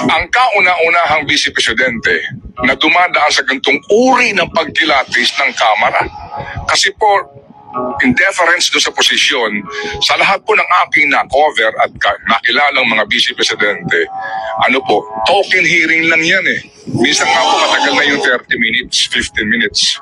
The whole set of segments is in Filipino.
ang kauna-unahang Vice Presidente na dumadaan sa ganitong uri ng pagkilatis ng Kamara. Kasi po, in deference doon sa posisyon, sa lahat po ng aking na-cover at nakilalang mga Vice Presidente, token hearing lang yan eh. Minsan nga po matagal na yung 30 minutes, 15 minutes.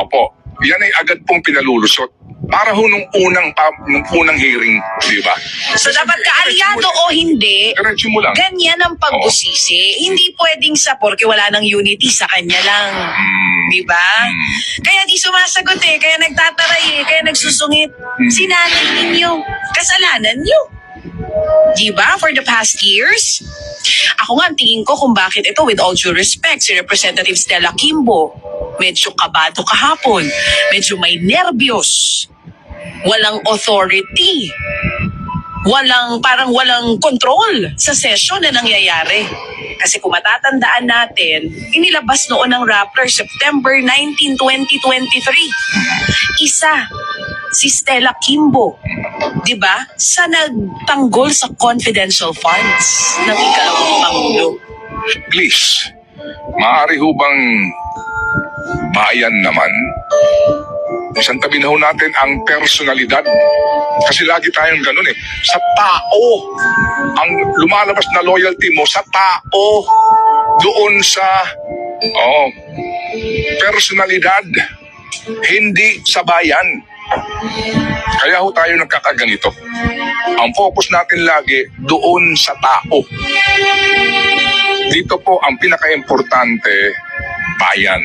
Opo, yan ay agad pong pinalulusot. Para ho nung unang hearing, di ba? So dapat kaalyado o hindi, Diretso mo lang. ganyan ang pagbusisi. Hindi pwedeng sa porke wala ng unity sa kanya lang. Di ba? Kaya di sumasagot eh, kaya nagtataray eh, kaya nagsusungit. Sinanay ninyo, kasalanan nyo. Di ba? For the past years, ako nga ang tingin ko kung bakit ito, with all due respect, si Representative Stella Kimbo, medyo kabado kahapon, medyo may nervyos, walang authority, parang walang control sa session na nangyayari. Kasi kung matatandaan natin, inilabas noon ng Rappler September 19, 2023. Isa, si Stella Kimbo, di ba? Sa nagtanggol sa confidential funds ng ikalawang Pangulo. Please, maaari ho bang bayan naman? Isang tabi na ho natin ang personalidad. Kasi lagi tayong ganun eh. Sa tao, ang lumalabas na loyalty mo sa tao, doon sa personalidad, hindi sa bayan. Kaya ho tayo nagkakaganito. Ang focus natin lagi doon sa tao. Dito po ang pinaka-importante, bayan.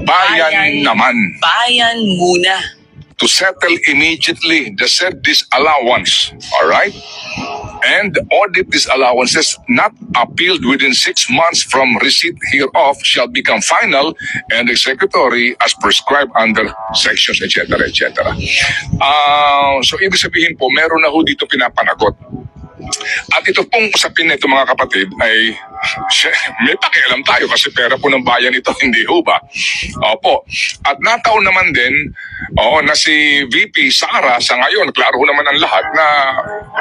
Bayan naman. Bayan muna. To settle immediately the said disallowance, all right? And audit disallowances not appealed within 6 months from receipt hereof shall become final and executory as prescribed under sections, etc., etc. So, ibig sabihin po, meron na ho dito pinapanagot. At ito pong usapin na ito mga kapatid ay may pakialam tayo kasi pera po ng bayan ito, hindi ho ba? Opo. At nataon naman din na si VP Sara sa ngayon, klaro naman ang lahat na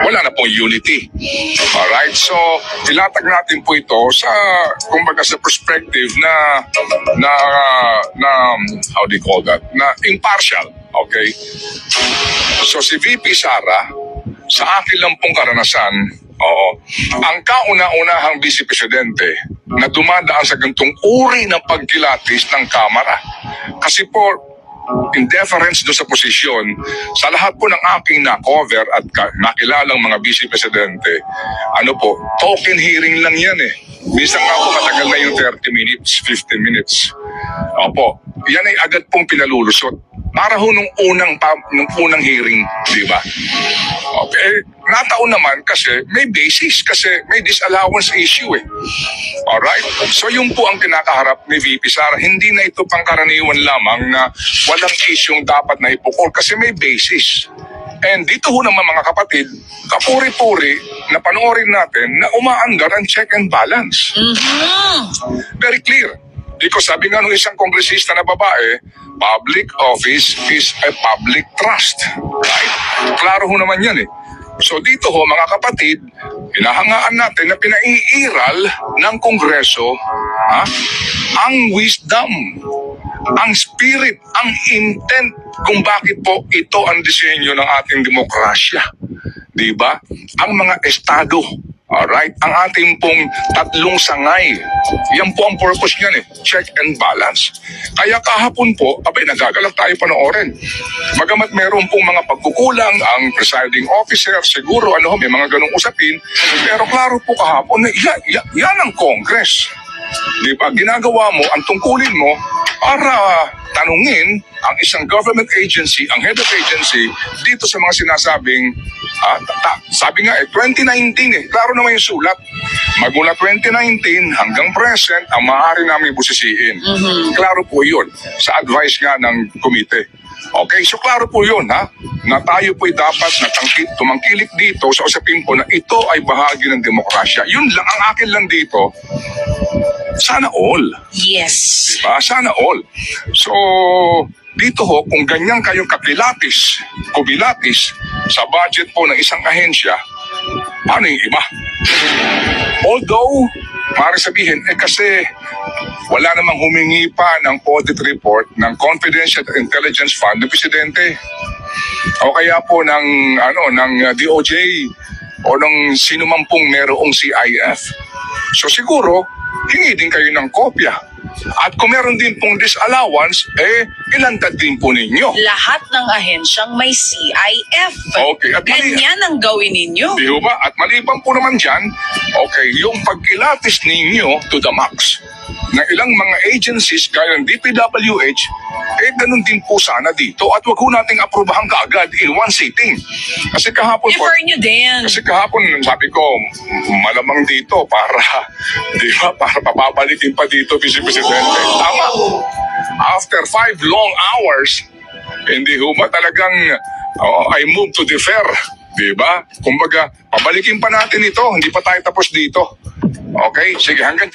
wala na pong unity. Alright? So, ilatag natin po ito sa, kumbaga sa perspective na how do you call that? Na impartial. Okay? So, si VP Sara, sa akin lang pong karanasan, ang kauna-unahang Vice Presidente na dumadaan sa ganitong uri ng pagkilatis ng Kamara. Kasi po, in deference doon sa posisyon, sa lahat po ng aking na-cover at nakilalang mga Vice Presidente, token hearing lang yan eh. Minsan nga po matagal na yung 30 minutes, 15 minutes. Opo, yan ay agad pong pinalulusot. Para ho nung unang hearing, di ba? Okay, nataon naman kasi may basis, kasi may disallowance issue eh. Alright? So yun po ang kinakaharap ni VP Sara. Hindi na ito pangkaraniwan lamang na walang issue dapat na ipukol kasi may basis. And dito ho naman mga kapatid, kapuri-puri na panoorin natin na umaandar ang check and balance. Very clear. Because sabi nga nung isang kongresista na babae, public office is a public trust. Right? Klaro ho naman yan eh. So dito ho mga kapatid, hinahangaan natin na pinaiiral ng Kongreso ang wisdom, ang spirit, ang intent kung bakit po ito ang disenyo ng ating demokrasya. Diba? Ang mga estado. Alright? Ang ating pong tatlong sangay. Yan po ang purpose niyan eh. Check and balance. Kaya kahapon po, nagagalak tayo panoorin. Bagamat meron pong mga pagkukulang, ang presiding officer, siguro may mga ganong usapin, pero klaro po kahapon na yan ang Congress. Di ba? Ginagawa mo, ang tungkulin mo, para tanungin ang isang government agency, ang head of agency, dito sa mga sinasabing, sabi nga 2019 klaro naman yung sulat. Magmula 2019 hanggang present, ang maaari namin busisiin. Klaro po yun sa advice nga ng komite. Okay, so klaro po yun na tayo po'y dapat tumangkilik dito sa usapin po na ito ay bahagi ng demokrasya. Yun lang, ang akin lang dito, sana all. Yes. Diba? Sana all. So, dito ho, kung ganyan kayong kubilatis sa budget po ng isang ahensya, paano yung iba? Although, maaari sabihin, kasi wala namang humingi pa ng audit report ng Confidential Intelligence Fund ng Presidente. O kaya po ng DOJ o ng sino man pong merong CIF. So siguro, hingi din kayo ng kopya. At kung meron din pong disallowance, ilantad din po ninyo. Lahat ng ahensyang may CIF. Okay, at Ganyan ang gawin ninyo. Di ba? At maliban po naman dyan, okay, yung pagkilatis ninyo to the max ng ilang mga agencies gaya ng DPWH, ganun din po sana dito at wag ho nating aprubahan kaagad in one sitting. Kasi kahapon po, Defer nyo din. kasi kahapon sabi ko, malamang dito para, di ba, para papabalikin pa dito, Vice Presidente. Tama. After 5 long hours, hindi ho ba talagang I move to defer, di ba? Kumbaga, pabalikin pa natin ito, hindi pa tayo tapos dito. Okay, sige, hanggang